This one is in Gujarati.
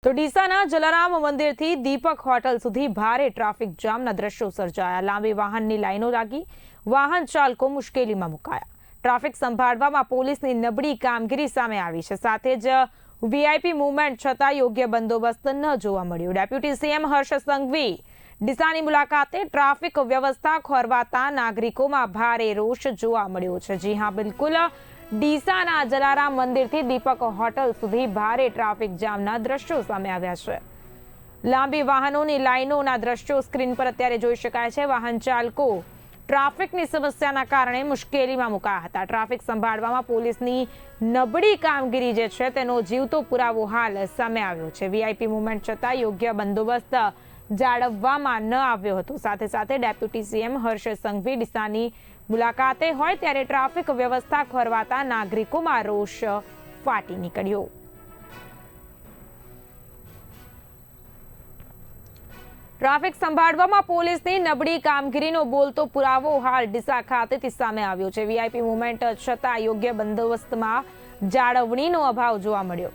તો ડીસાના જલારામ મંદિરથી દીપક હોટલ સુધી ભારે ટ્રાફિક જામના દ્રશ્યો સર્જાયા। લાંબી વાહનની લાઈનો લાગી, વાહન ચાલકો મુશ્કેલીમાં મુકાયા। ટ્રાફિક સંભાળવામાં પોલીસની નબળી કામગીરી સામે આવી છે। સાથે જ વીઆઈપી મૂવમેન્ટ છતાં યોગ્ય બંદોબસ્ત ન જોવા મળ્યો। ડેપ્યુટી સીએમ હર્ષ સંઘવી ડીસાની મુલાકાતે ટ્રાફિક વ્યવસ્થા ખોરવાતા નાગરિકોમાં ભારે રોષ જોવા મળ્યો છે। જી હા, બિલકુલ ડીસાના જલારામ મંદિરથી દીપક હોટલ સુધી ભારે ટ્રાફિક જામના દ્રશ્યો સામે આવ્યા છે। લાંબી વાહનોની લાઈનોના દ્રશ્યો સ્ક્રીન પર અત્યારે જોઈ શકાય છે। વાહન ચાલકો ટ્રાફિકની સમસ્યાના કારણે મુશ્કેલીમાં મુકાયા હતા। ટ્રાફિક સંભાળવામાં પોલીસની નબળી કામગીરી જે છે તેનો જીવતો પુરાવો હાલ સામે આવ્યો છે। વીઆઈપી મૂવમેન્ટ છતાં યોગ્ય બંદોબસ્ત જાળવવામાં ન આવ્યો હતો। સાથે સાથે ડેપ્યુટી સીએમ હર્ષ સંઘવી ડીસાની મુલાકાતે હોય ત્યારે ટ્રાફિક વ્યવસ્થા ખોરવાતા નાગરિકોમાં રોષ ફાટી નીકળ્યો। ટ્રાફિક સંભાળવામાં પોલીસની નબળી કામગીરીનો બોલતો પુરાવો હાલ ડીસા ખાતેથી સામે આવ્યો છે। વીઆઈપી મૂવમેન્ટ છતાં યોગ્ય બંદોબસ્તમાં જાળવણીનો અભાવ જોવા મળ્યો।